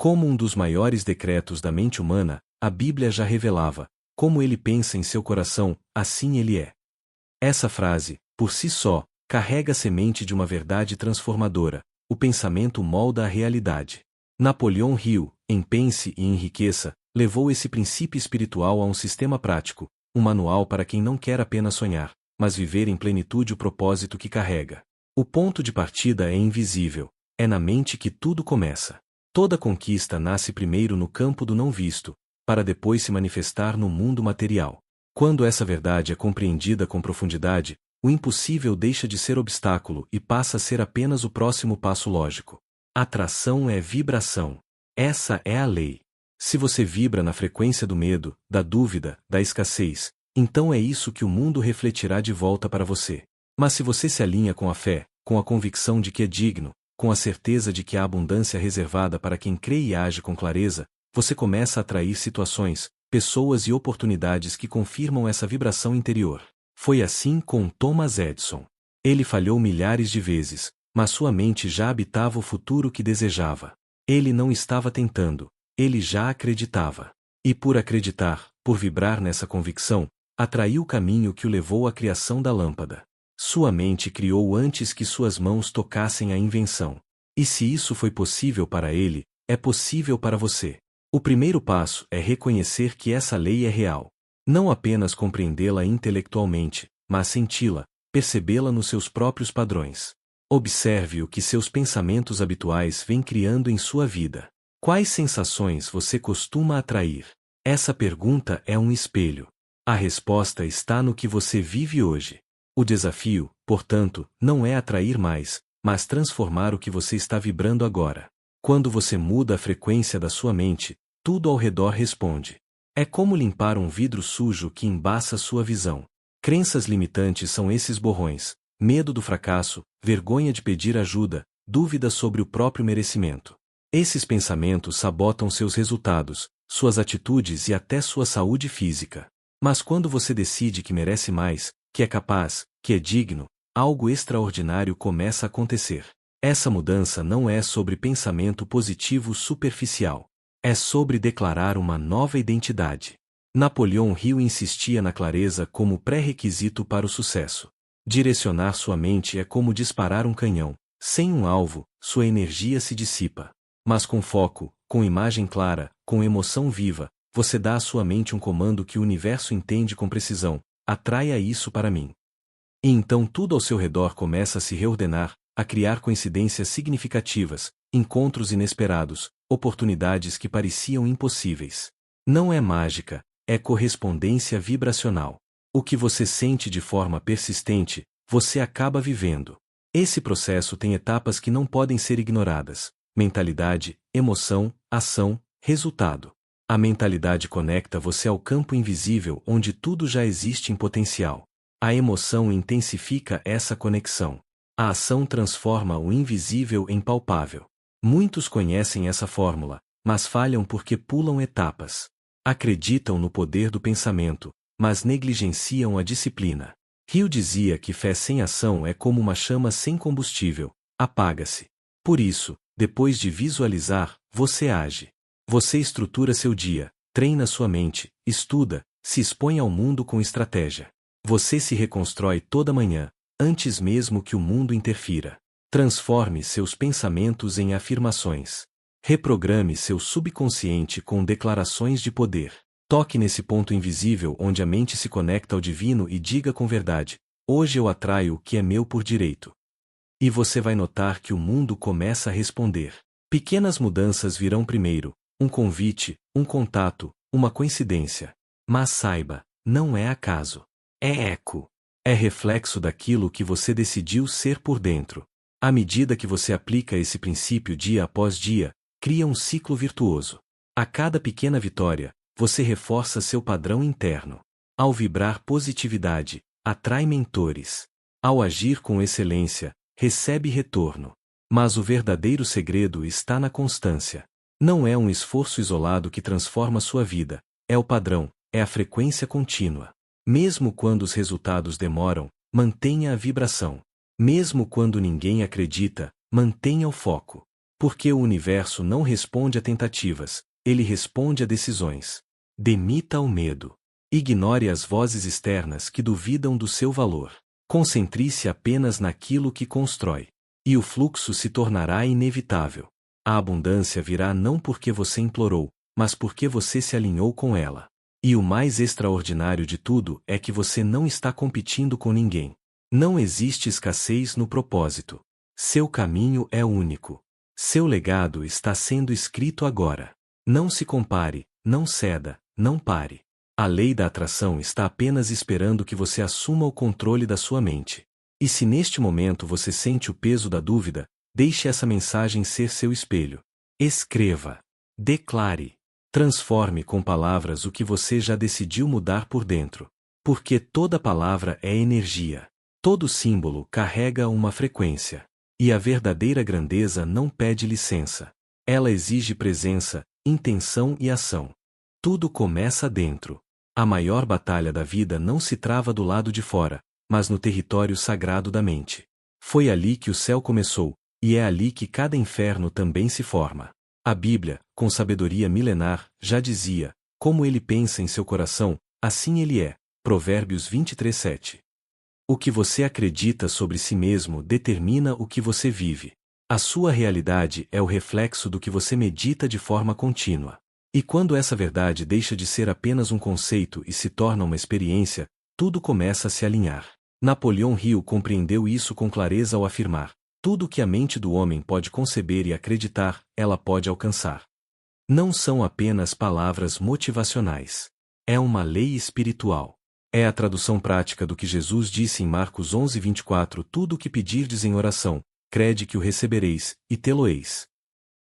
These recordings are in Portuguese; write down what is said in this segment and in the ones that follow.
Como um dos maiores decretos da mente humana, a Bíblia já revelava: como ele pensa em seu coração, assim ele é. Essa frase, por si só, carrega a semente de uma verdade transformadora: o pensamento molda a realidade. Napoleão Hill, em Pense e Enriqueça, levou esse princípio espiritual a um sistema prático, um manual para quem não quer apenas sonhar, mas viver em plenitude o propósito que carrega. O ponto de partida é invisível, é na mente que tudo começa. Toda conquista nasce primeiro no campo do não visto, para depois se manifestar no mundo material. Quando essa verdade é compreendida com profundidade, o impossível deixa de ser obstáculo e passa a ser apenas o próximo passo lógico. Atração é vibração. Essa é a lei. Se você vibra na frequência do medo, da dúvida, da escassez, então é isso que o mundo refletirá de volta para você. Mas se você se alinha com a fé, com a convicção de que é digno, com a certeza de que há abundância reservada para quem crê e age com clareza, você começa a atrair situações, pessoas e oportunidades que confirmam essa vibração interior. Foi assim com Thomas Edison. Ele falhou milhares de vezes, mas sua mente já habitava o futuro que desejava. Ele não estava tentando, ele já acreditava. E por acreditar, por vibrar nessa convicção, atraiu o caminho que o levou à criação da lâmpada. Sua mente criou antes que suas mãos tocassem a invenção. E se isso foi possível para ele, é possível para você. O primeiro passo é reconhecer que essa lei é real. Não apenas compreendê-la intelectualmente, mas senti-la, percebê-la nos seus próprios padrões. Observe o que seus pensamentos habituais vêm criando em sua vida. Quais sensações você costuma atrair? Essa pergunta é um espelho. A resposta está no que você vive hoje. O desafio, portanto, não é atrair mais, mas transformar o que você está vibrando agora. Quando você muda a frequência da sua mente, tudo ao redor responde. É como limpar um vidro sujo que embaça sua visão. Crenças limitantes são esses borrões: medo do fracasso, vergonha de pedir ajuda, dúvida sobre o próprio merecimento. Esses pensamentos sabotam seus resultados, suas atitudes e até sua saúde física. Mas quando você decide que merece mais, que é capaz, que é digno, algo extraordinário começa a acontecer. Essa mudança não é sobre pensamento positivo superficial. É sobre declarar uma nova identidade. Napoleão Hill insistia na clareza como pré-requisito para o sucesso. Direcionar sua mente é como disparar um canhão. Sem um alvo, sua energia se dissipa. Mas com foco, com imagem clara, com emoção viva, você dá à sua mente um comando que o universo entende com precisão: atraia isso para mim. E então tudo ao seu redor começa a se reordenar, a criar coincidências significativas, encontros inesperados, oportunidades que pareciam impossíveis. Não é mágica, é correspondência vibracional. O que você sente de forma persistente, você acaba vivendo. Esse processo tem etapas que não podem ser ignoradas: mentalidade, emoção, ação, resultado. A mentalidade conecta você ao campo invisível onde tudo já existe em potencial. A emoção intensifica essa conexão. A ação transforma o invisível em palpável. Muitos conhecem essa fórmula, mas falham porque pulam etapas. Acreditam no poder do pensamento, mas negligenciam a disciplina. Hill dizia que fé sem ação é como uma chama sem combustível: apaga-se. Por isso, depois de visualizar, você age. Você estrutura seu dia, treina sua mente, estuda, se expõe ao mundo com estratégia. Você se reconstrói toda manhã, antes mesmo que o mundo interfira. Transforme seus pensamentos em afirmações. Reprograme seu subconsciente com declarações de poder. Toque nesse ponto invisível onde a mente se conecta ao divino e diga com verdade: hoje eu atraio o que é meu por direito. E você vai notar que o mundo começa a responder. Pequenas mudanças virão primeiro: um convite, um contato, uma coincidência. Mas saiba, não é acaso. É eco. É reflexo daquilo que você decidiu ser por dentro. À medida que você aplica esse princípio dia após dia, cria um ciclo virtuoso. A cada pequena vitória, você reforça seu padrão interno. Ao vibrar positividade, atrai mentores. Ao agir com excelência, recebe retorno. Mas o verdadeiro segredo está na constância. Não é um esforço isolado que transforma sua vida, é o padrão, é a frequência contínua. Mesmo quando os resultados demoram, mantenha a vibração. Mesmo quando ninguém acredita, mantenha o foco. Porque o universo não responde a tentativas, ele responde a decisões. Demita o medo. Ignore as vozes externas que duvidam do seu valor. Concentre-se apenas naquilo que constrói. E o fluxo se tornará inevitável. A abundância virá não porque você implorou, mas porque você se alinhou com ela. E o mais extraordinário de tudo é que você não está competindo com ninguém. Não existe escassez no propósito. Seu caminho é único. Seu legado está sendo escrito agora. Não se compare, não ceda, não pare. A lei da atração está apenas esperando que você assuma o controle da sua mente. E se neste momento você sente o peso da dúvida, deixe essa mensagem ser seu espelho. Escreva. Declare. Transforme com palavras o que você já decidiu mudar por dentro. Porque toda palavra é energia. Todo símbolo carrega uma frequência. E a verdadeira grandeza não pede licença. Ela exige presença, intenção e ação. Tudo começa dentro. A maior batalha da vida não se trava do lado de fora, mas no território sagrado da mente. Foi ali que o céu começou, e é ali que cada inferno também se forma. A Bíblia, com sabedoria milenar, já dizia: como ele pensa em seu coração, assim ele é. Provérbios 23:7. O que você acredita sobre si mesmo determina o que você vive. A sua realidade é o reflexo do que você medita de forma contínua. E quando essa verdade deixa de ser apenas um conceito e se torna uma experiência, tudo começa a se alinhar. Napoleão Hill compreendeu isso com clareza ao afirmar: tudo que a mente do homem pode conceber e acreditar, ela pode alcançar. Não são apenas palavras motivacionais. É uma lei espiritual. É a tradução prática do que Jesus disse em Marcos 11:24: tudo o que pedirdes em oração, crede que o recebereis, e tê-lo-eis.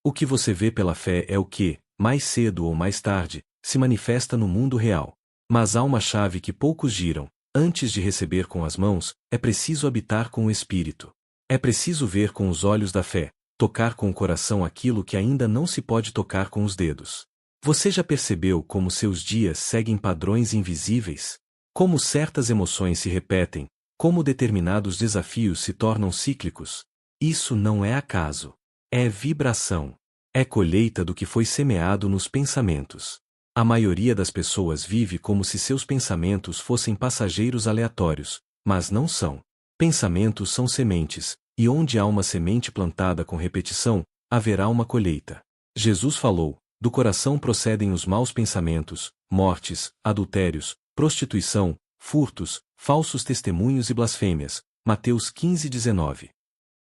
O que você vê pela fé é o que, mais cedo ou mais tarde, se manifesta no mundo real. Mas há uma chave que poucos giram: antes de receber com as mãos, é preciso habitar com o Espírito. É preciso ver com os olhos da fé, tocar com o coração aquilo que ainda não se pode tocar com os dedos. Você já percebeu como seus dias seguem padrões invisíveis? Como certas emoções se repetem, como determinados desafios se tornam cíclicos? Isso não é acaso. É vibração. É colheita do que foi semeado nos pensamentos. A maioria das pessoas vive como se seus pensamentos fossem passageiros aleatórios, mas não são. Pensamentos são sementes, e onde há uma semente plantada com repetição, haverá uma colheita. Jesus falou: do coração procedem os maus pensamentos, mortes, adultérios, prostituição, furtos, falsos testemunhos e blasfêmias. Mateus 15:19.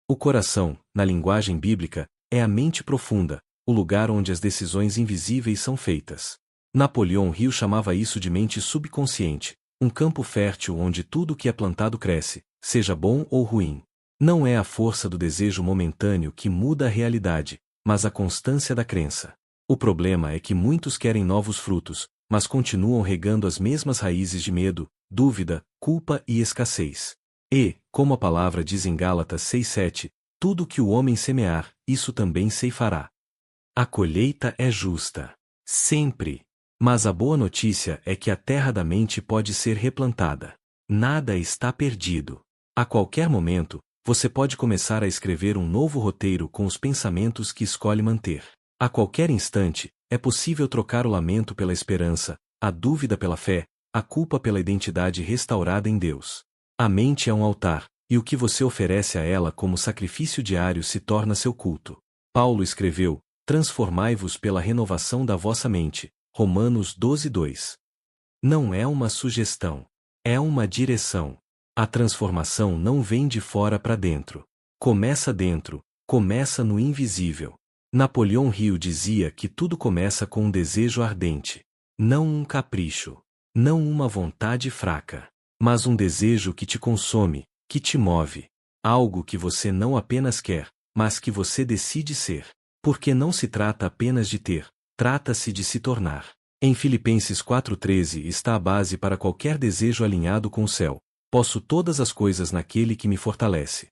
O coração, na linguagem bíblica, é a mente profunda, o lugar onde as decisões invisíveis são feitas. Napoleão Hill chamava isso de mente subconsciente, um campo fértil onde tudo que é plantado cresce, seja bom ou ruim. Não é a força do desejo momentâneo que muda a realidade, mas a constância da crença. O problema é que muitos querem novos frutos, mas continuam regando as mesmas raízes de medo, dúvida, culpa e escassez. E, como a palavra diz em Gálatas 6:7, tudo que o homem semear, isso também ceifará. A colheita é justa. Sempre. Mas a boa notícia é que a terra da mente pode ser replantada. Nada está perdido. A qualquer momento, você pode começar a escrever um novo roteiro com os pensamentos que escolhe manter. A qualquer instante, é possível trocar o lamento pela esperança, a dúvida pela fé, a culpa pela identidade restaurada em Deus. A mente é um altar, e o que você oferece a ela como sacrifício diário se torna seu culto. Paulo escreveu: transformai-vos pela renovação da vossa mente. Romanos 12:2. Não é uma sugestão. É uma direção. A transformação não vem de fora para dentro. Começa dentro, começa no invisível. Napoleão Hill dizia que tudo começa com um desejo ardente. Não um capricho. Não uma vontade fraca. Mas um desejo que te consome, que te move. Algo que você não apenas quer, mas que você decide ser. Porque não se trata apenas de ter, trata-se de se tornar. Em Filipenses 4:13 está a base para qualquer desejo alinhado com o céu. Posso todas as coisas naquele que me fortalece.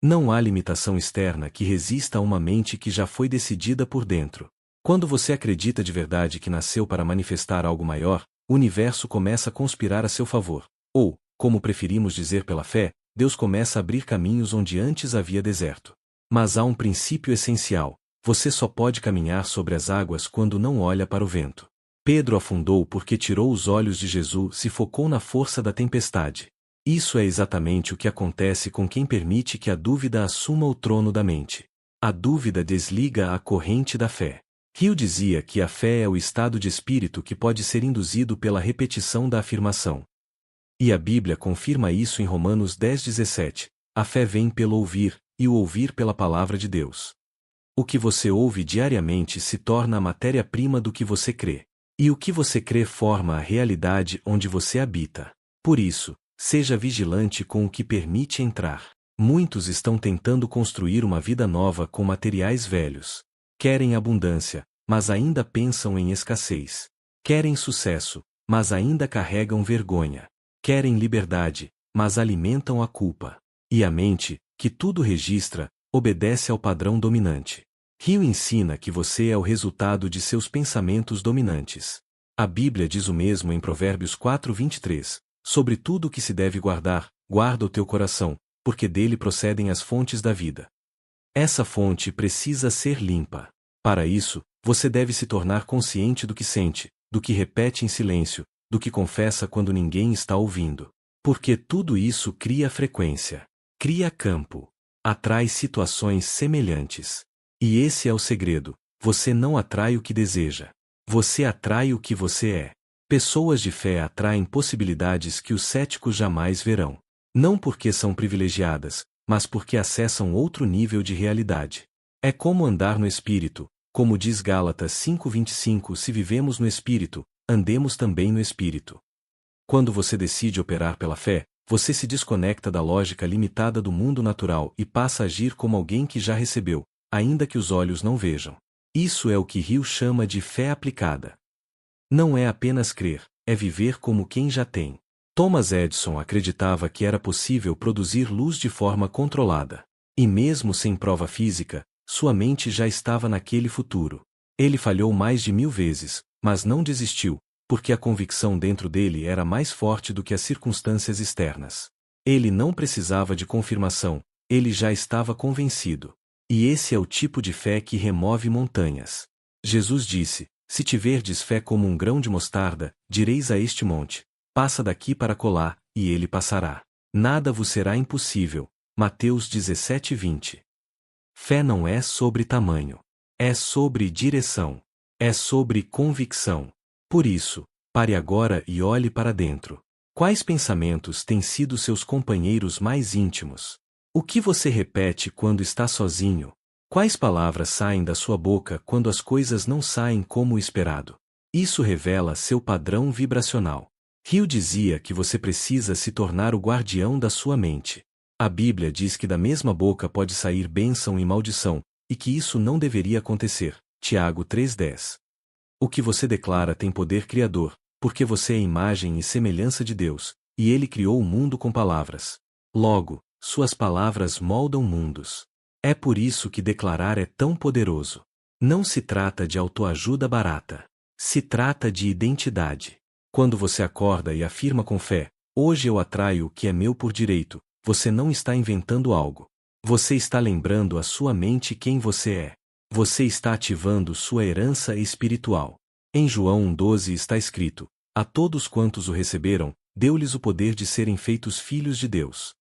Não há limitação externa que resista a uma mente que já foi decidida por dentro. Quando você acredita de verdade que nasceu para manifestar algo maior, o universo começa a conspirar a seu favor. Ou, como preferimos dizer pela fé, Deus começa a abrir caminhos onde antes havia deserto. Mas há um princípio essencial: você só pode caminhar sobre as águas quando não olha para o vento. Pedro afundou porque tirou os olhos de Jesus e focou na força da tempestade. Isso é exatamente o que acontece com quem permite que a dúvida assuma o trono da mente. A dúvida desliga a corrente da fé. Hill dizia que a fé é o estado de espírito que pode ser induzido pela repetição da afirmação. E a Bíblia confirma isso em Romanos 10:17. A fé vem pelo ouvir, e o ouvir pela palavra de Deus. O que você ouve diariamente se torna a matéria-prima do que você crê. E o que você crê forma a realidade onde você habita. Por isso, seja vigilante com o que permite entrar. Muitos estão tentando construir uma vida nova com materiais velhos. Querem abundância, mas ainda pensam em escassez. Querem sucesso, mas ainda carregam vergonha. Querem liberdade, mas alimentam a culpa. E a mente, que tudo registra, obedece ao padrão dominante. Hill ensina que você é o resultado de seus pensamentos dominantes. A Bíblia diz o mesmo em Provérbios 4:23. Sobre tudo o que se deve guardar, guarda o teu coração, porque dele procedem as fontes da vida. Essa fonte precisa ser limpa. Para isso, você deve se tornar consciente do que sente, do que repete em silêncio, do que confessa quando ninguém está ouvindo. Porque tudo isso cria frequência, cria campo, atrai situações semelhantes. E esse é o segredo: você não atrai o que deseja. Você atrai o que você é. Pessoas de fé atraem possibilidades que os céticos jamais verão. Não porque são privilegiadas, mas porque acessam outro nível de realidade. É como andar no Espírito, como diz Gálatas 5:25: se vivemos no Espírito, andemos também no Espírito. Quando você decide operar pela fé, você se desconecta da lógica limitada do mundo natural e passa a agir como alguém que já recebeu, ainda que os olhos não vejam. Isso é o que Hill chama de fé aplicada. Não é apenas crer, é viver como quem já tem. Thomas Edison acreditava que era possível produzir luz de forma controlada. E mesmo sem prova física, sua mente já estava naquele futuro. Ele falhou mais de 1000 vezes, mas não desistiu, porque a convicção dentro dele era mais forte do que as circunstâncias externas. Ele não precisava de confirmação, ele já estava convencido. E esse é o tipo de fé que remove montanhas. Jesus disse: se tiverdes fé como um grão de mostarda, direis a este monte: passa daqui para acolá, e ele passará. Nada vos será impossível. Mateus 17:20. Fé não é sobre tamanho. É sobre direção. É sobre convicção. Por isso, pare agora e olhe para dentro. Quais pensamentos têm sido seus companheiros mais íntimos? O que você repete quando está sozinho? Quais palavras saem da sua boca quando as coisas não saem como o esperado? Isso revela seu padrão vibracional. Hill dizia que você precisa se tornar o guardião da sua mente. A Bíblia diz que da mesma boca pode sair bênção e maldição, e que isso não deveria acontecer. Tiago 3:10. O que você declara tem poder criador, porque você é imagem e semelhança de Deus, e Ele criou o mundo com palavras. Logo, suas palavras moldam mundos. É por isso que declarar é tão poderoso. Não se trata de autoajuda barata. Se trata de identidade. Quando você acorda e afirma com fé: hoje eu atraio o que é meu por direito, você não está inventando algo. Você está lembrando à sua mente quem você é. Você está ativando sua herança espiritual. Em João 1:12 está escrito: a todos quantos o receberam, deu-lhes o poder de serem feitos filhos de Deus.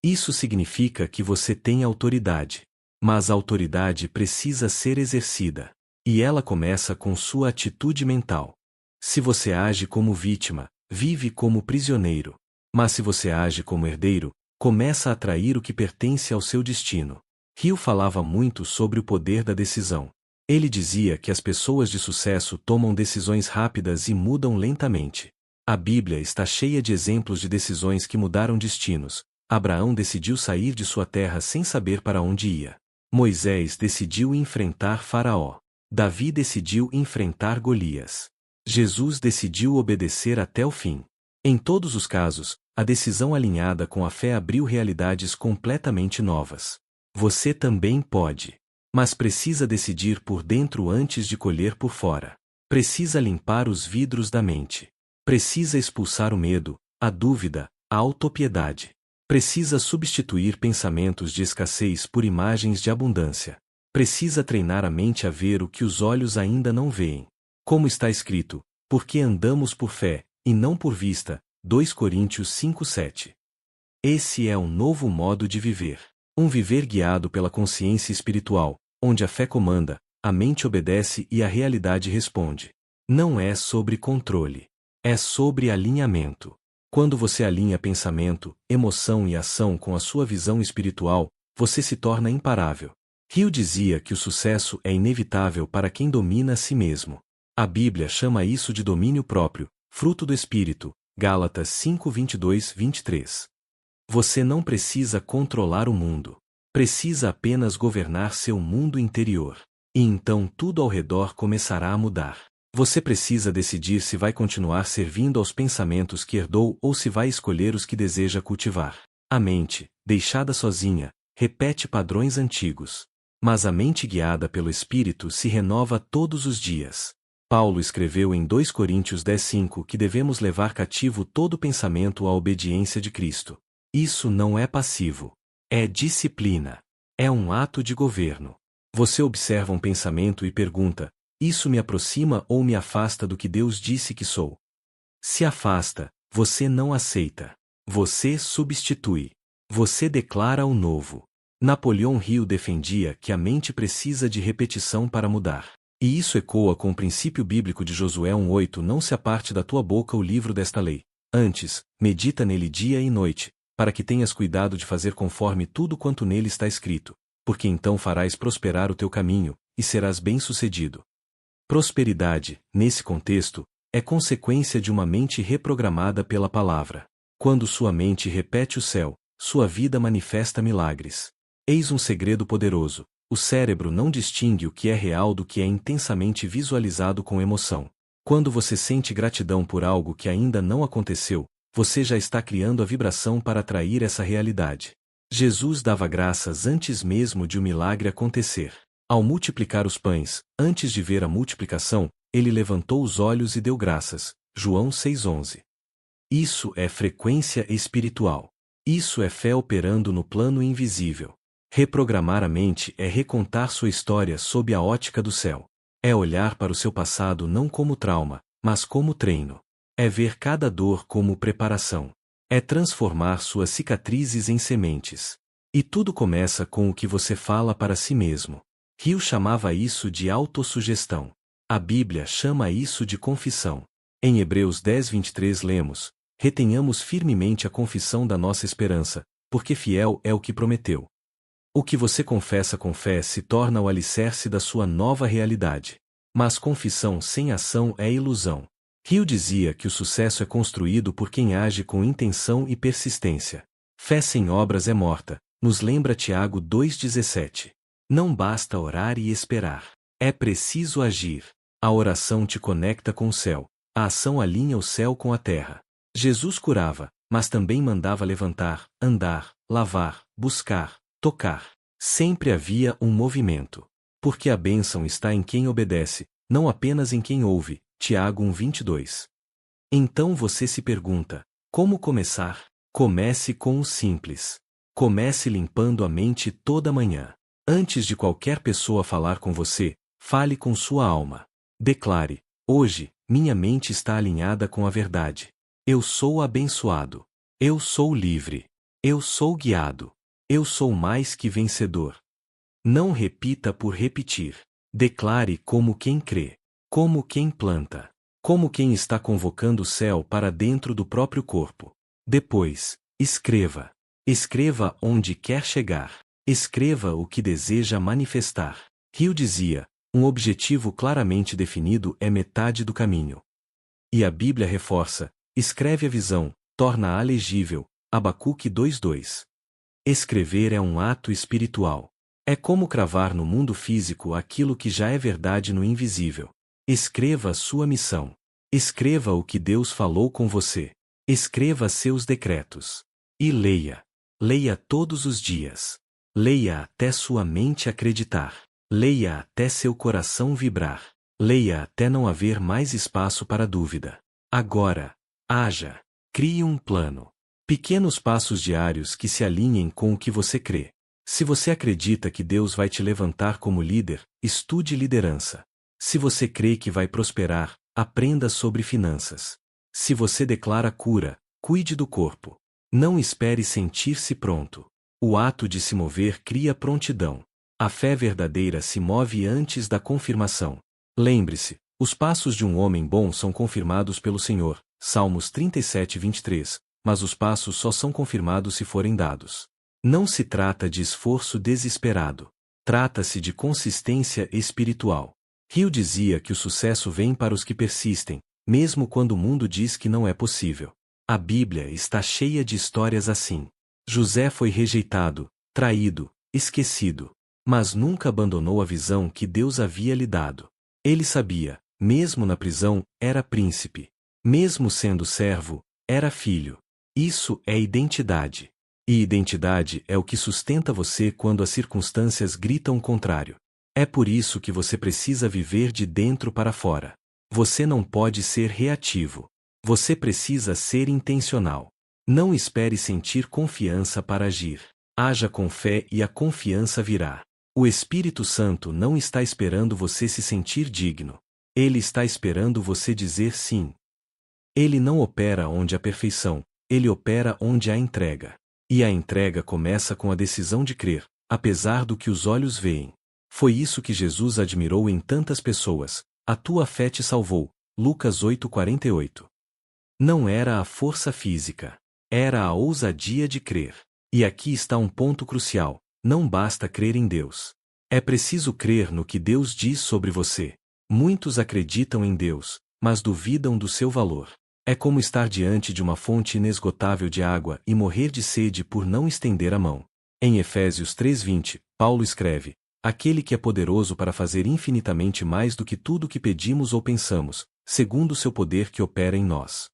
Isso significa que você tem autoridade. Mas a autoridade precisa ser exercida. E ela começa com sua atitude mental. Se você age como vítima, vive como prisioneiro. Mas se você age como herdeiro, começa a atrair o que pertence ao seu destino. Hill falava muito sobre o poder da decisão. Ele dizia que as pessoas de sucesso tomam decisões rápidas e mudam lentamente. A Bíblia está cheia de exemplos de decisões que mudaram destinos. Abraão decidiu sair de sua terra sem saber para onde ia. Moisés decidiu enfrentar Faraó. Davi decidiu enfrentar Golias. Jesus decidiu obedecer até o fim. Em todos os casos, a decisão alinhada com a fé abriu realidades completamente novas. Você também pode. Mas precisa decidir por dentro antes de colher por fora. Precisa limpar os vidros da mente. Precisa expulsar o medo, a dúvida, a autopiedade. Precisa substituir pensamentos de escassez por imagens de abundância. Precisa treinar a mente a ver o que os olhos ainda não veem. Como está escrito, porque andamos por fé, e não por vista, 2 Coríntios 5:7. Esse é um novo modo de viver. Um viver guiado pela consciência espiritual, onde a fé comanda, a mente obedece e a realidade responde. Não é sobre controle. É sobre alinhamento. Quando você alinha pensamento, emoção e ação com a sua visão espiritual, você se torna imparável. Hill dizia que o sucesso é inevitável para quem domina a si mesmo. A Bíblia chama isso de domínio próprio, fruto do Espírito, Gálatas 5:22-23. Você não precisa controlar o mundo. Precisa apenas governar seu mundo interior. E então tudo ao redor começará a mudar. Você precisa decidir se vai continuar servindo aos pensamentos que herdou ou se vai escolher os que deseja cultivar. A mente, deixada sozinha, repete padrões antigos. Mas a mente guiada pelo Espírito se renova todos os dias. Paulo escreveu em 2 Coríntios 10:5 que devemos levar cativo todo pensamento à obediência de Cristo. Isso não é passivo. É disciplina. É um ato de governo. Você observa um pensamento e pergunta: isso me aproxima ou me afasta do que Deus disse que sou? Se afasta, você não aceita. Você substitui. Você declara o novo. Napoleão Hill defendia que a mente precisa de repetição para mudar. E isso ecoa com o princípio bíblico de Josué 1:8: não se aparte da tua boca o livro desta lei. Antes, medita nele dia e noite, para que tenhas cuidado de fazer conforme tudo quanto nele está escrito, porque então farás prosperar o teu caminho, e serás bem-sucedido. Prosperidade, nesse contexto, é consequência de uma mente reprogramada pela palavra. Quando sua mente repete o céu, sua vida manifesta milagres. Eis um segredo poderoso: o cérebro não distingue o que é real do que é intensamente visualizado com emoção. Quando você sente gratidão por algo que ainda não aconteceu, você já está criando a vibração para atrair essa realidade. Jesus dava graças antes mesmo de o milagre acontecer. Ao multiplicar os pães, antes de ver a multiplicação, ele levantou os olhos e deu graças. João 6:11. Isso é frequência espiritual. Isso é fé operando no plano invisível. Reprogramar a mente é recontar sua história sob a ótica do céu. É olhar para o seu passado não como trauma, mas como treino. É ver cada dor como preparação. É transformar suas cicatrizes em sementes. E tudo começa com o que você fala para si mesmo. Hill chamava isso de autossugestão. A Bíblia chama isso de confissão. Em Hebreus 10:23 lemos: retenhamos firmemente a confissão da nossa esperança, porque fiel é o que prometeu. O que você confessa com fé se torna o alicerce da sua nova realidade. Mas confissão sem ação é ilusão. Hill dizia que o sucesso é construído por quem age com intenção e persistência. Fé sem obras é morta, nos lembra Tiago 2,17. Não basta orar e esperar. É preciso agir. A oração te conecta com o céu. A ação alinha o céu com a terra. Jesus curava, mas também mandava levantar, andar, lavar, buscar, tocar. Sempre havia um movimento. Porque a bênção está em quem obedece, não apenas em quem ouve. Tiago 1:22. Então você se pergunta: como começar? Comece com o simples. Comece limpando a mente toda manhã. Antes de qualquer pessoa falar com você, fale com sua alma. Declare: hoje, minha mente está alinhada com a verdade. Eu sou abençoado. Eu sou livre. Eu sou guiado. Eu sou mais que vencedor. Não repita por repetir. Declare como quem crê. Como quem planta. Como quem está convocando o céu para dentro do próprio corpo. Depois, escreva. Escreva onde quer chegar. Escreva o que deseja manifestar. Hill dizia: um objetivo claramente definido é metade do caminho. E a Bíblia reforça: escreve a visão, torna-a legível. Abacuque 2:2. Escrever é um ato espiritual. É como cravar no mundo físico aquilo que já é verdade no invisível. Escreva sua missão. Escreva o que Deus falou com você. Escreva seus decretos. E leia. Leia todos os dias. Leia até sua mente acreditar. Leia até seu coração vibrar. Leia até não haver mais espaço para dúvida. Agora, haja. Crie um plano. Pequenos passos diários que se alinhem com o que você crê. Se você acredita que Deus vai te levantar como líder, estude liderança. Se você crê que vai prosperar, aprenda sobre finanças. Se você declara cura, cuide do corpo. Não espere sentir-se pronto. O ato de se mover cria prontidão. A fé verdadeira se move antes da confirmação. Lembre-se, os passos de um homem bom são confirmados pelo Senhor, Salmos 37, 23, mas os passos só são confirmados se forem dados. Não se trata de esforço desesperado. Trata-se de consistência espiritual. Hill dizia que o sucesso vem para os que persistem, mesmo quando o mundo diz que não é possível. A Bíblia está cheia de histórias assim. José foi rejeitado, traído, esquecido, mas nunca abandonou a visão que Deus havia lhe dado. Ele sabia, mesmo na prisão, era príncipe. Mesmo sendo servo, era filho. Isso é identidade. E identidade é o que sustenta você quando as circunstâncias gritam o contrário. É por isso que você precisa viver de dentro para fora. Você não pode ser reativo. Você precisa ser intencional. Não espere sentir confiança para agir. Haja com fé e a confiança virá. O Espírito Santo não está esperando você se sentir digno. Ele está esperando você dizer sim. Ele não opera onde há perfeição, ele opera onde há entrega. E a entrega começa com a decisão de crer, apesar do que os olhos veem. Foi isso que Jesus admirou em tantas pessoas. A tua fé te salvou. Lucas 8:48. Não era a força física. Era a ousadia de crer. E aqui está um ponto crucial. Não basta crer em Deus. É preciso crer no que Deus diz sobre você. Muitos acreditam em Deus, mas duvidam do seu valor. É como estar diante de uma fonte inesgotável de água e morrer de sede por não estender a mão. Em Efésios 3:20, Paulo escreve: Aquele que é poderoso para fazer infinitamente mais do que tudo o que pedimos ou pensamos, segundo o seu poder que opera em nós.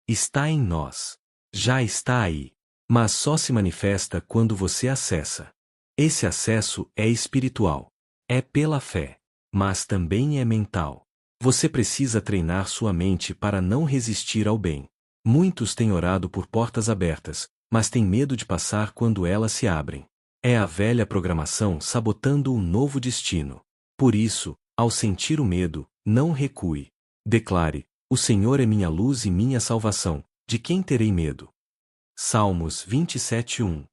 Está em nós. Já está aí. Mas só se manifesta quando você acessa. Esse acesso é espiritual. É pela fé. Mas também é mental. Você precisa treinar sua mente para não resistir ao bem. Muitos têm orado por portas abertas, mas têm medo de passar quando elas se abrem. É a velha programação sabotando um novo destino. Por isso, ao sentir o medo, não recue. Declare: O Senhor é minha luz e minha salvação, de quem terei medo? Salmos 27:1.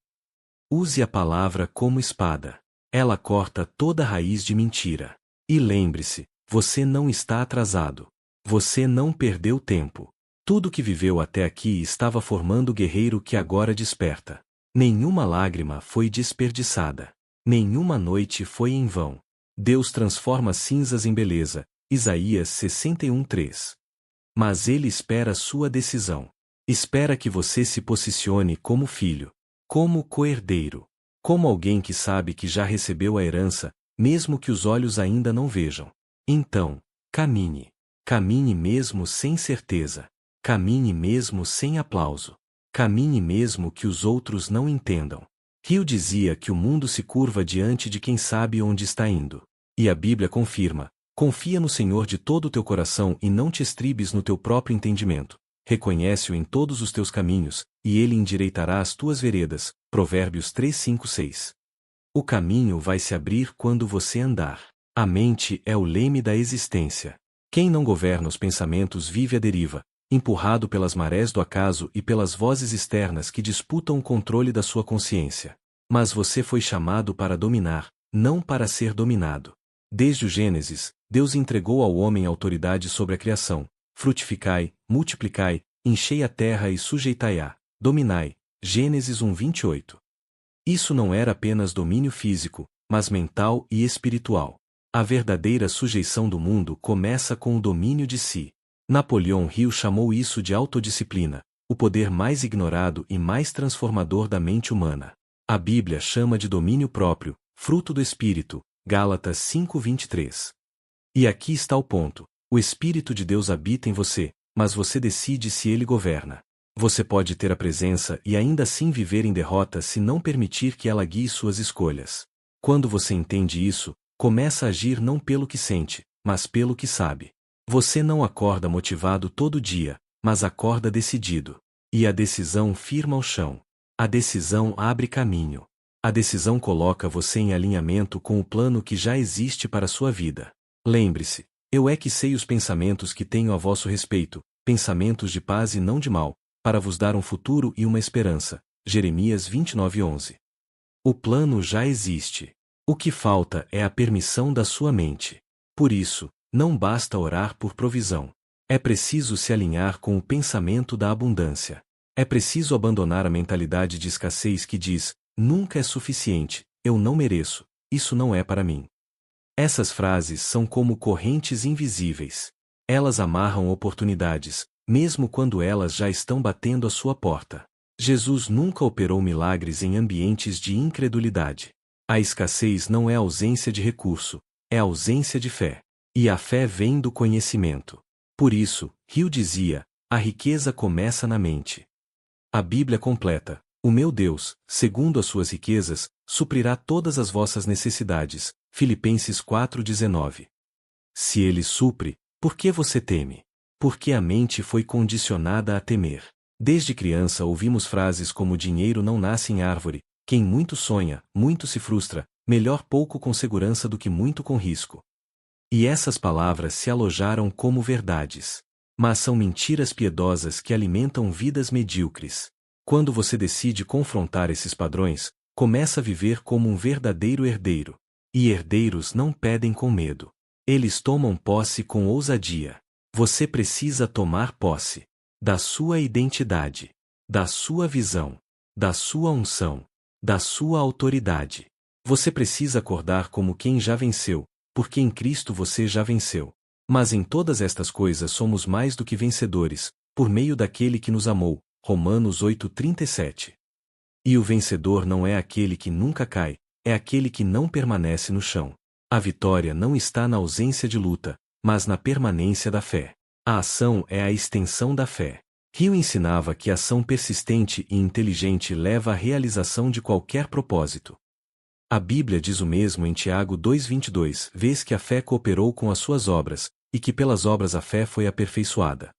Use a palavra como espada. Ela corta toda raiz de mentira. E lembre-se, você não está atrasado. Você não perdeu tempo. Tudo que viveu até aqui estava formando o guerreiro que agora desperta. Nenhuma lágrima foi desperdiçada. Nenhuma noite foi em vão. Deus transforma cinzas em beleza. Isaías 61:3. Mas Ele espera sua decisão. Espera que você se posicione como filho, como coerdeiro, como alguém que sabe que já recebeu a herança, mesmo que os olhos ainda não vejam. Então, camine. Camine mesmo sem certeza. Camine mesmo sem aplauso. Camine mesmo que os outros não entendam. Hill dizia que o mundo se curva diante de quem sabe onde está indo. E a Bíblia confirma: confia no Senhor de todo o teu coração e não te estribes no teu próprio entendimento. Reconhece-o em todos os teus caminhos, e ele endireitará as tuas veredas. Provérbios 3:5-6. O caminho vai se abrir quando você andar. A mente é o leme da existência. Quem não governa os pensamentos vive à deriva, empurrado pelas marés do acaso e pelas vozes externas que disputam o controle da sua consciência. Mas você foi chamado para dominar, não para ser dominado. Desde o Gênesis, Deus entregou ao homem autoridade sobre a criação. Frutificai, multiplicai, enchei a terra e sujeitai-a, dominai. Gênesis 1:28. Isso não era apenas domínio físico, mas mental e espiritual. A verdadeira sujeição do mundo começa com o domínio de si. Napoleão Hill chamou isso de autodisciplina, o poder mais ignorado e mais transformador da mente humana. A Bíblia chama de domínio próprio, fruto do Espírito, Gálatas 5:23. E aqui está o ponto: o Espírito de Deus habita em você, mas você decide se ele governa. Você pode ter a presença e ainda assim viver em derrota se não permitir que ela guie suas escolhas. Quando você entende isso, começa a agir não pelo que sente, mas pelo que sabe. Você não acorda motivado todo dia, mas acorda decidido. E a decisão firma o chão. A decisão abre caminho. A decisão coloca você em alinhamento com o plano que já existe para a sua vida. Lembre-se, eu é que sei os pensamentos que tenho a vosso respeito, pensamentos de paz e não de mal, para vos dar um futuro e uma esperança. Jeremias 29:11. O plano já existe. O que falta é a permissão da sua mente. Por isso, não basta orar por provisão. É preciso se alinhar com o pensamento da abundância. É preciso abandonar a mentalidade de escassez que diz: nunca é suficiente, eu não mereço, isso não é para mim. Essas frases são como correntes invisíveis. Elas amarram oportunidades, mesmo quando elas já estão batendo à sua porta. Jesus nunca operou milagres em ambientes de incredulidade. A escassez não é ausência de recurso, é ausência de fé. E a fé vem do conhecimento. Por isso, Rio dizia: a riqueza começa na mente. A Bíblia completa: o meu Deus, segundo as suas riquezas, suprirá todas as vossas necessidades. Filipenses 4:19. Se ele supre, por que você teme? Porque a mente foi condicionada a temer. Desde criança ouvimos frases como dinheiro não nasce em árvore, quem muito sonha, muito se frustra, melhor pouco com segurança do que muito com risco. E essas palavras se alojaram como verdades. Mas são mentiras piedosas que alimentam vidas medíocres. Quando você decide confrontar esses padrões, começa a viver como um verdadeiro herdeiro. E herdeiros não pedem com medo. Eles tomam posse com ousadia. Você precisa tomar posse da sua identidade, da sua visão, da sua unção, da sua autoridade. Você precisa acordar como quem já venceu, porque em Cristo você já venceu. Mas em todas estas coisas somos mais do que vencedores, por meio daquele que nos amou. Romanos 8:37. E o vencedor não é aquele que nunca cai, é aquele que não permanece no chão. A vitória não está na ausência de luta, mas na permanência da fé. A ação é a extensão da fé. Rio ensinava que ação persistente e inteligente leva à realização de qualquer propósito. A Bíblia diz o mesmo em Tiago 2:22, vês que a fé cooperou com as suas obras, e que pelas obras a fé foi aperfeiçoada.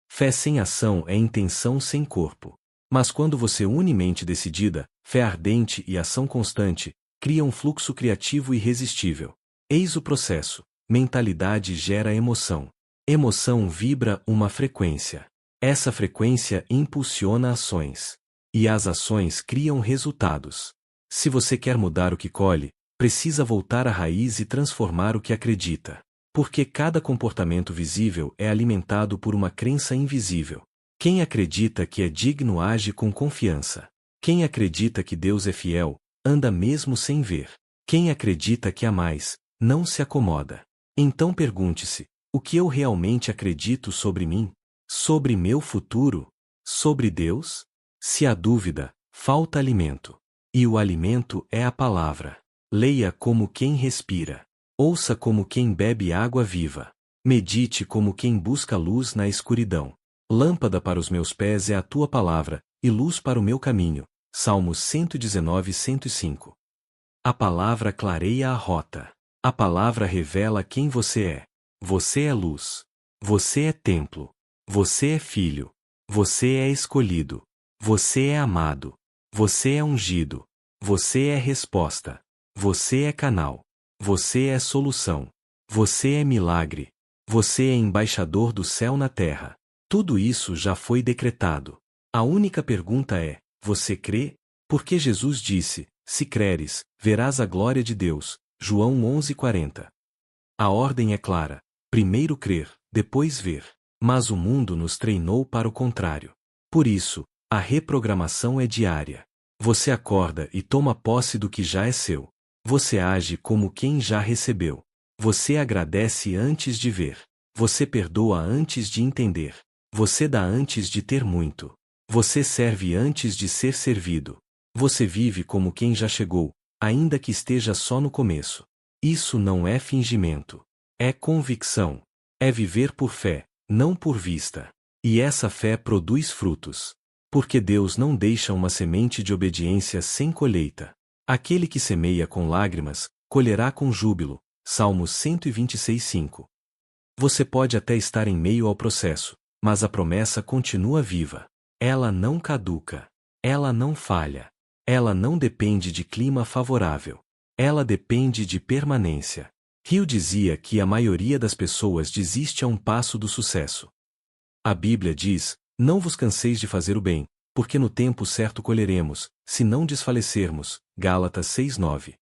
Fé sem ação é intenção sem corpo. Mas quando você une mente decidida, fé ardente e ação constante, cria um fluxo criativo irresistível. Eis o processo. Mentalidade gera emoção. Emoção vibra uma frequência. Essa frequência impulsiona ações. E as ações criam resultados. Se você quer mudar o que colhe, precisa voltar à raiz e transformar o que acredita. Porque cada comportamento visível é alimentado por uma crença invisível. Quem acredita que é digno age com confiança. Quem acredita que Deus é fiel, anda mesmo sem ver. Quem acredita que há mais, não se acomoda. Então pergunte-se: o que eu realmente acredito sobre mim? Sobre meu futuro? Sobre Deus? Se há dúvida, falta alimento. E o alimento é a palavra. Leia como quem respira. Ouça como quem bebe água viva. Medite como quem busca luz na escuridão. Lâmpada para os meus pés é a tua palavra, e luz para o meu caminho. Salmos 119:105. A palavra clareia a rota. A palavra revela quem você é. Você é luz. Você é templo. Você é filho. Você é escolhido. Você é amado. Você é ungido. Você é resposta. Você é canal. Você é solução. Você é milagre. Você é embaixador do céu na terra. Tudo isso já foi decretado. A única pergunta é: você crê? Porque Jesus disse: se creres, verás a glória de Deus. João 11:40. A ordem é clara: primeiro crer, depois ver. Mas o mundo nos treinou para o contrário. Por isso, a reprogramação é diária. Você acorda e toma posse do que já é seu. Você age como quem já recebeu. Você agradece antes de ver. Você perdoa antes de entender. Você dá antes de ter muito. Você serve antes de ser servido. Você vive como quem já chegou, ainda que esteja só no começo. Isso não é fingimento. É convicção. É viver por fé, não por vista. E essa fé produz frutos. Porque Deus não deixa uma semente de obediência sem colheita. Aquele que semeia com lágrimas, colherá com júbilo. Salmos 126:5. Você pode até estar em meio ao processo, mas a promessa continua viva. Ela não caduca. Ela não falha. Ela não depende de clima favorável. Ela depende de permanência. Hill dizia que a maioria das pessoas desiste a um passo do sucesso. A Bíblia diz: não vos canseis de fazer o bem, porque no tempo certo colheremos, se não desfalecermos. Gálatas 6:9.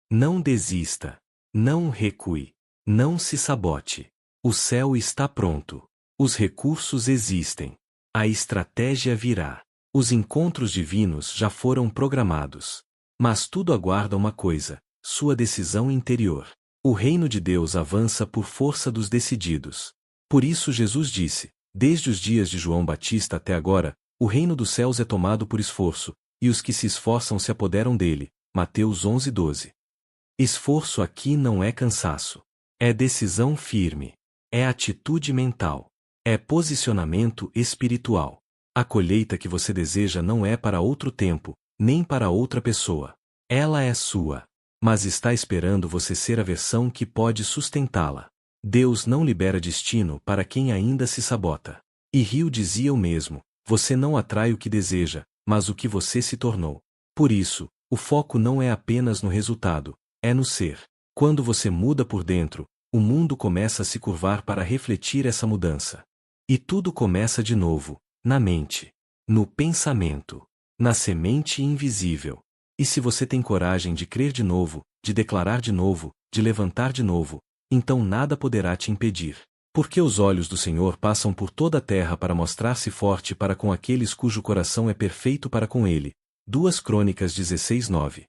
Não desista. Não recue. Não se sabote. O céu está pronto. Os recursos existem. A estratégia virá. Os encontros divinos já foram programados. Mas tudo aguarda uma coisa: sua decisão interior. O reino de Deus avança por força dos decididos. Por isso Jesus disse: desde os dias de João Batista até agora, o reino dos céus é tomado por esforço, e os que se esforçam se apoderam dele. Mateus 11:12. Esforço aqui não é cansaço. É decisão firme. É atitude mental. É posicionamento espiritual. A colheita que você deseja não é para outro tempo, nem para outra pessoa. Ela é sua. Mas está esperando você ser a versão que pode sustentá-la. Deus não libera destino para quem ainda se sabota. E Hill dizia o mesmo: você não atrai o que deseja, mas o que você se tornou. Por isso, o foco não é apenas no resultado, é no ser. Quando você muda por dentro, o mundo começa a se curvar para refletir essa mudança. E tudo começa de novo, na mente, no pensamento, na semente invisível. E se você tem coragem de crer de novo, de declarar de novo, de levantar de novo, então nada poderá te impedir. Porque os olhos do Senhor passam por toda a terra para mostrar-se forte para com aqueles cujo coração é perfeito para com Ele. 2 Crônicas 16:9.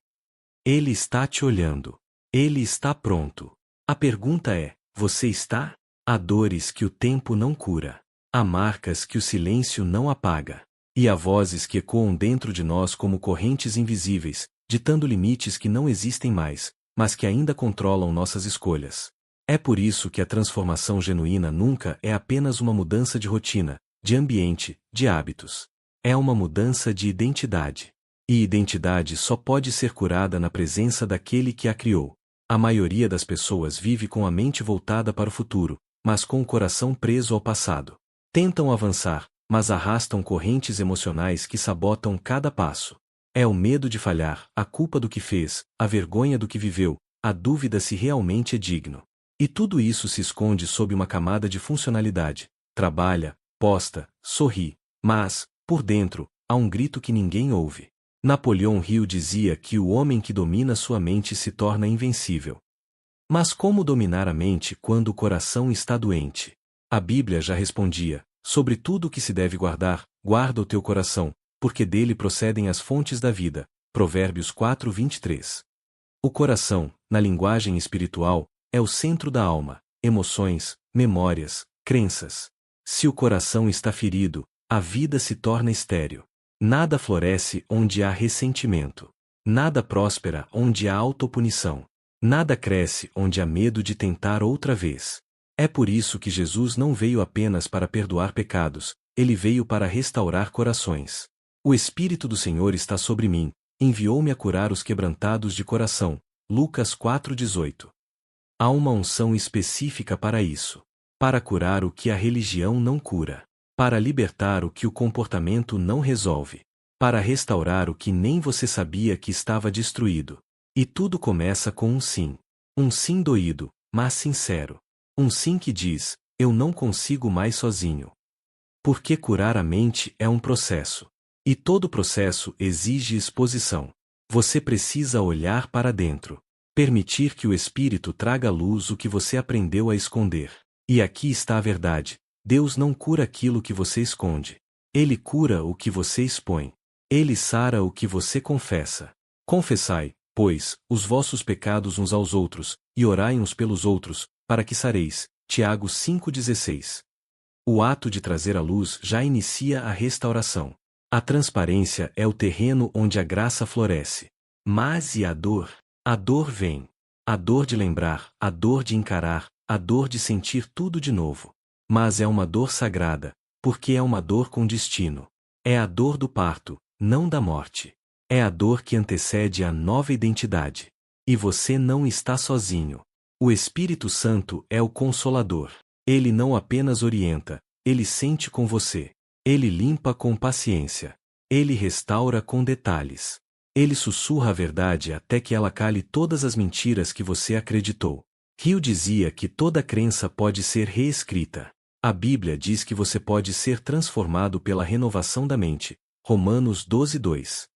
Ele está te olhando. Ele está pronto. A pergunta é: você está? Há dores que o tempo não cura. Há marcas que o silêncio não apaga. E há vozes que ecoam dentro de nós como correntes invisíveis, ditando limites que não existem mais, mas que ainda controlam nossas escolhas. É por isso que a transformação genuína nunca é apenas uma mudança de rotina, de ambiente, de hábitos. É uma mudança de identidade. E identidade só pode ser curada na presença daquele que a criou. A maioria das pessoas vive com a mente voltada para o futuro, mas com o coração preso ao passado. Tentam avançar, mas arrastam correntes emocionais que sabotam cada passo. É o medo de falhar, a culpa do que fez, a vergonha do que viveu, a dúvida se realmente é digno. E tudo isso se esconde sob uma camada de funcionalidade. Trabalha, posta, sorri, mas, por dentro, há um grito que ninguém ouve. Napoleão Hill dizia que o homem que domina sua mente se torna invencível. Mas como dominar a mente quando o coração está doente? A Bíblia já respondia: sobre tudo o que se deve guardar, guarda o teu coração, porque dele procedem as fontes da vida. Provérbios 4:23. O coração, na linguagem espiritual, é o centro da alma, emoções, memórias, crenças. Se o coração está ferido, a vida se torna estéril. Nada floresce onde há ressentimento. Nada próspera onde há autopunição. Nada cresce onde há medo de tentar outra vez. É por isso que Jesus não veio apenas para perdoar pecados, ele veio para restaurar corações. O Espírito do Senhor está sobre mim, enviou-me a curar os quebrantados de coração. Lucas 4:18. Há uma unção específica para isso. Para curar o que a religião não cura. Para libertar o que o comportamento não resolve. Para restaurar o que nem você sabia que estava destruído. E tudo começa com um sim. Um sim doído, mas sincero. Um sim que diz: eu não consigo mais sozinho. Porque curar a mente é um processo. E todo processo exige exposição. Você precisa olhar para dentro. Permitir que o Espírito traga à luz o que você aprendeu a esconder. E aqui está a verdade. Deus não cura aquilo que você esconde. Ele cura o que você expõe. Ele sara o que você confessa. Confessai, pois, os vossos pecados uns aos outros, e orai uns pelos outros, para que sareis. Tiago 5:16. O ato de trazer à luz já inicia a restauração. A transparência é o terreno onde a graça floresce. Mas e a dor? A dor vem. A dor de lembrar, a dor de encarar, a dor de sentir tudo de novo. Mas é uma dor sagrada, porque é uma dor com destino. É a dor do parto, não da morte. É a dor que antecede a nova identidade. E você não está sozinho. O Espírito Santo é o Consolador. Ele não apenas orienta, ele sente com você. Ele limpa com paciência. Ele restaura com detalhes. Ele sussurra a verdade até que ela cale todas as mentiras que você acreditou. Hill dizia que toda crença pode ser reescrita. A Bíblia diz que você pode ser transformado pela renovação da mente. Romanos 12:2.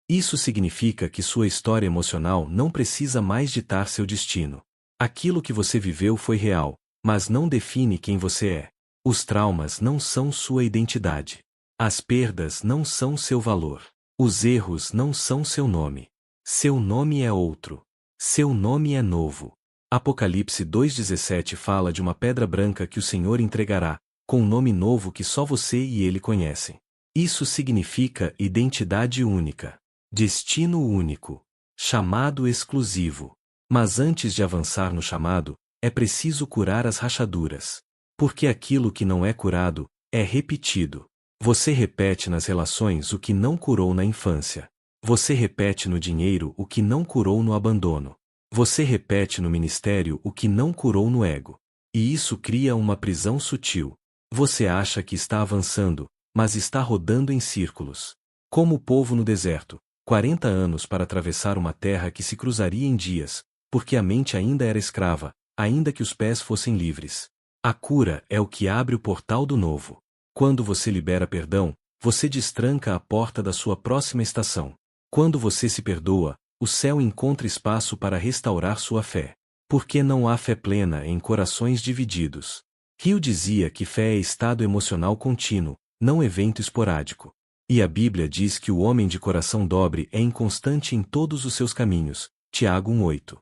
Isso significa que sua história emocional não precisa mais ditar seu destino. Aquilo que você viveu foi real, mas não define quem você é. Os traumas não são sua identidade. As perdas não são seu valor. Os erros não são seu nome. Seu nome é outro. Seu nome é novo. Apocalipse 2:17 fala de uma pedra branca que o Senhor entregará, com um nome novo que só você e Ele conhecem. Isso significa identidade única, destino único, chamado exclusivo. Mas antes de avançar no chamado, é preciso curar as rachaduras. Porque aquilo que não é curado, é repetido. Você repete nas relações o que não curou na infância. Você repete no dinheiro o que não curou no abandono. Você repete no ministério o que não curou no ego. E isso cria uma prisão sutil. Você acha que está avançando, mas está rodando em círculos. Como o povo no deserto, 40 anos para atravessar uma terra que se cruzaria em dias, porque a mente ainda era escrava, ainda que os pés fossem livres. A cura é o que abre o portal do novo. Quando você libera perdão, você destranca a porta da sua próxima estação. Quando você se perdoa, o céu encontra espaço para restaurar sua fé. Porque não há fé plena em corações divididos. Hill dizia que fé é estado emocional contínuo, não evento esporádico. E a Bíblia diz que o homem de coração dobre é inconstante em todos os seus caminhos. Tiago 1:8.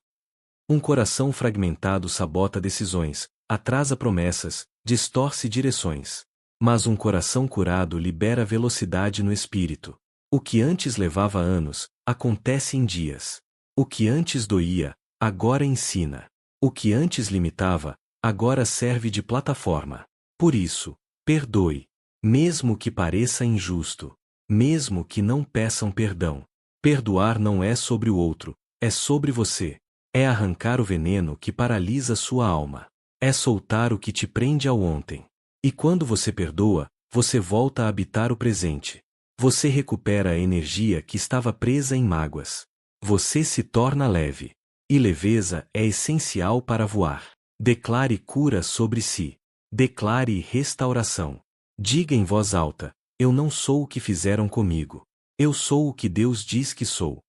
Um coração fragmentado sabota decisões, atrasa promessas, distorce direções. Mas um coração curado libera velocidade no espírito. O que antes levava anos, acontece em dias. O que antes doía, agora ensina. O que antes limitava, agora serve de plataforma. Por isso, perdoe. Mesmo que pareça injusto. Mesmo que não peçam perdão. Perdoar não é sobre o outro, é sobre você. É arrancar o veneno que paralisa sua alma. É soltar o que te prende ao ontem. E quando você perdoa, você volta a habitar o presente. Você recupera a energia que estava presa em mágoas. Você se torna leve. E leveza é essencial para voar. Declare cura sobre si. Declare restauração. Diga em voz alta: eu não sou o que fizeram comigo. Eu sou o que Deus diz que sou.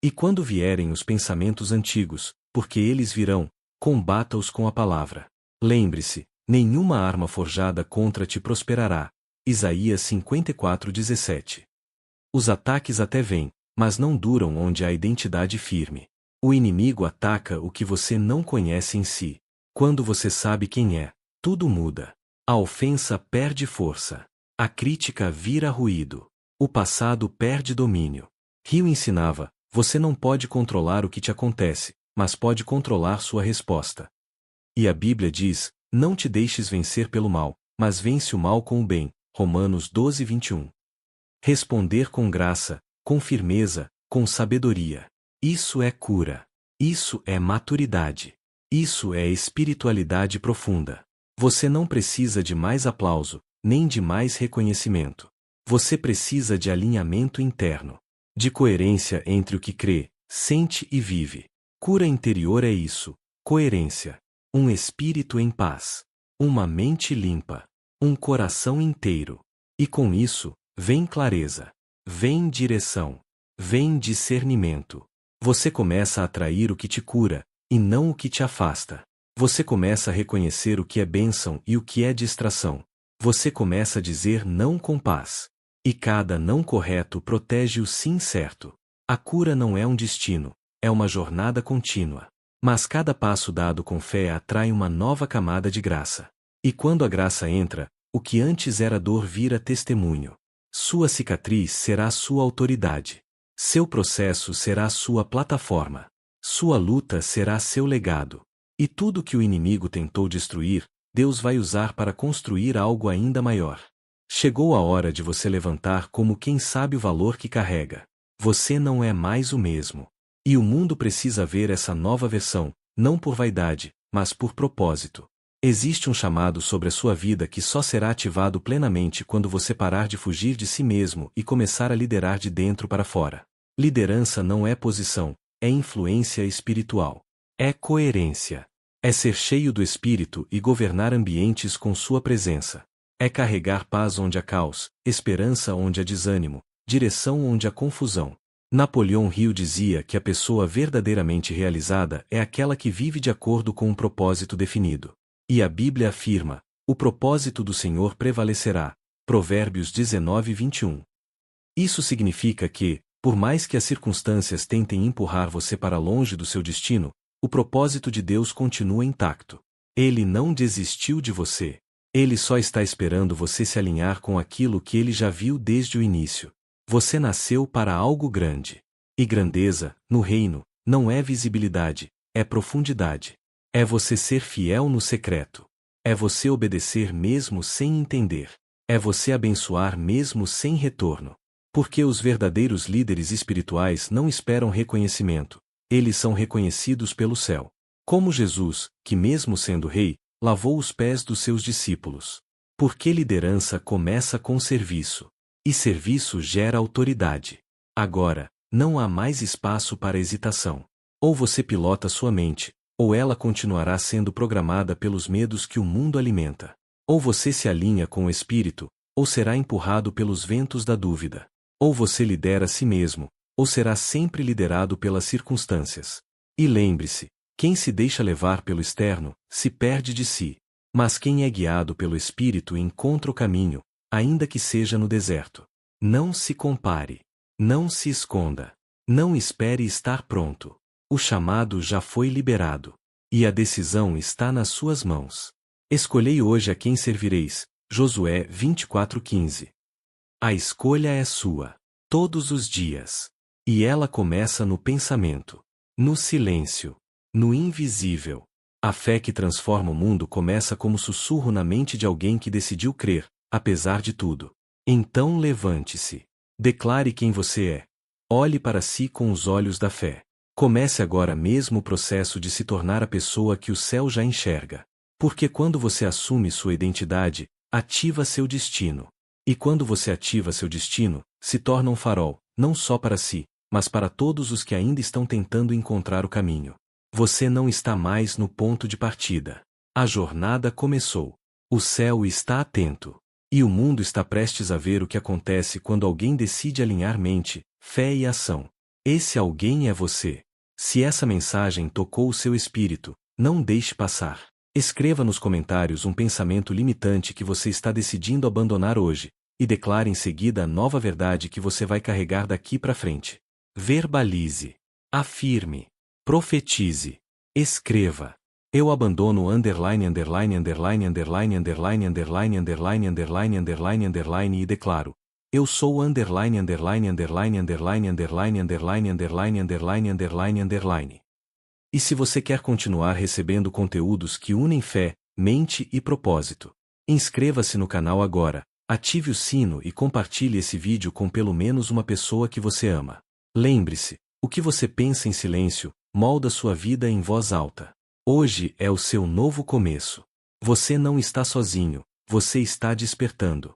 E quando vierem os pensamentos antigos, porque eles virão, combata-os com a palavra. Lembre-se, nenhuma arma forjada contra ti prosperará. Isaías 54:17. Os ataques até vêm, mas não duram onde há identidade firme. O inimigo ataca o que você não conhece em si. Quando você sabe quem é, tudo muda. A ofensa perde força. A crítica vira ruído. O passado perde domínio. Hill ensinava: você não pode controlar o que te acontece, mas pode controlar sua resposta. E a Bíblia diz: não te deixes vencer pelo mal, mas vence o mal com o bem. Romanos 12:21. Responder com graça, com firmeza, com sabedoria. Isso é cura. Isso é maturidade. Isso é espiritualidade profunda. Você não precisa de mais aplauso, nem de mais reconhecimento. Você precisa de alinhamento interno. De coerência entre o que crê, sente e vive. Cura interior é isso: coerência. Um espírito em paz. Uma mente limpa. Um coração inteiro. E com isso, vem clareza. Vem direção. Vem discernimento. Você começa a atrair o que te cura, e não o que te afasta. Você começa a reconhecer o que é bênção e o que é distração. Você começa a dizer não com paz. E cada não correto protege o sim certo. A cura não é um destino, é uma jornada contínua. Mas cada passo dado com fé atrai uma nova camada de graça. E quando a graça entra, o que antes era dor vira testemunho. Sua cicatriz será sua autoridade. Seu processo será sua plataforma. Sua luta será seu legado. E tudo que o inimigo tentou destruir, Deus vai usar para construir algo ainda maior. Chegou a hora de você levantar como quem sabe o valor que carrega. Você não é mais o mesmo. E o mundo precisa ver essa nova versão, não por vaidade, mas por propósito. Existe um chamado sobre a sua vida que só será ativado plenamente quando você parar de fugir de si mesmo e começar a liderar de dentro para fora. Liderança não é posição, é influência espiritual. É coerência. É ser cheio do Espírito e governar ambientes com sua presença. É carregar paz onde há caos, esperança onde há desânimo, direção onde há confusão. Napoleão Hill dizia que a pessoa verdadeiramente realizada é aquela que vive de acordo com um propósito definido. E a Bíblia afirma: o propósito do Senhor prevalecerá. Provérbios 19:21. Isso significa que, por mais que as circunstâncias tentem empurrar você para longe do seu destino, o propósito de Deus continua intacto. Ele não desistiu de você. Ele só está esperando você se alinhar com aquilo que ele já viu desde o início. Você nasceu para algo grande. E grandeza, no reino, não é visibilidade, é profundidade. É você ser fiel no secreto. É você obedecer mesmo sem entender. É você abençoar mesmo sem retorno. Porque os verdadeiros líderes espirituais não esperam reconhecimento. Eles são reconhecidos pelo céu. Como Jesus, que mesmo sendo rei, lavou os pés dos seus discípulos. Porque liderança começa com serviço. E serviço gera autoridade. Agora, não há mais espaço para hesitação. Ou você pilota sua mente, ou ela continuará sendo programada pelos medos que o mundo alimenta. Ou você se alinha com o Espírito, ou será empurrado pelos ventos da dúvida. Ou você lidera a si mesmo, ou será sempre liderado pelas circunstâncias. E lembre-se, quem se deixa levar pelo externo, se perde de si. Mas quem é guiado pelo Espírito encontra o caminho, ainda que seja no deserto. Não se compare. Não se esconda. Não espere estar pronto. O chamado já foi liberado. E a decisão está nas suas mãos. Escolhei hoje a quem servireis. Josué 24:15. A escolha é sua. Todos os dias. E ela começa no pensamento. No silêncio. No invisível. A fé que transforma o mundo começa como sussurro na mente de alguém que decidiu crer, apesar de tudo. Então levante-se. Declare quem você é. Olhe para si com os olhos da fé. Comece agora mesmo o processo de se tornar a pessoa que o céu já enxerga. Porque quando você assume sua identidade, ativa seu destino. E quando você ativa seu destino, se torna um farol, não só para si, mas para todos os que ainda estão tentando encontrar o caminho. Você não está mais no ponto de partida. A jornada começou. O céu está atento. E o mundo está prestes a ver o que acontece quando alguém decide alinhar mente, fé e ação. Esse alguém é você. Se essa mensagem tocou o seu espírito, não deixe passar. Escreva nos comentários um pensamento limitante que você está decidindo abandonar hoje, e declare em seguida a nova verdade que você vai carregar daqui para frente. Verbalize. Afirme. Profetize. Escreva. Eu abandono underline underline underline underline underline underline underline underline underline underline e declaro. Eu sou underline underline underline underline underline underline underline underline underline underline. E se você quer continuar recebendo conteúdos que unem fé, mente e propósito, inscreva-se no canal agora, ative o sino e compartilhe esse vídeo com pelo menos uma pessoa que você ama. Lembre-se, o que você pensa em silêncio, molda sua vida em voz alta. Hoje é o seu novo começo. Você não está sozinho, você está despertando.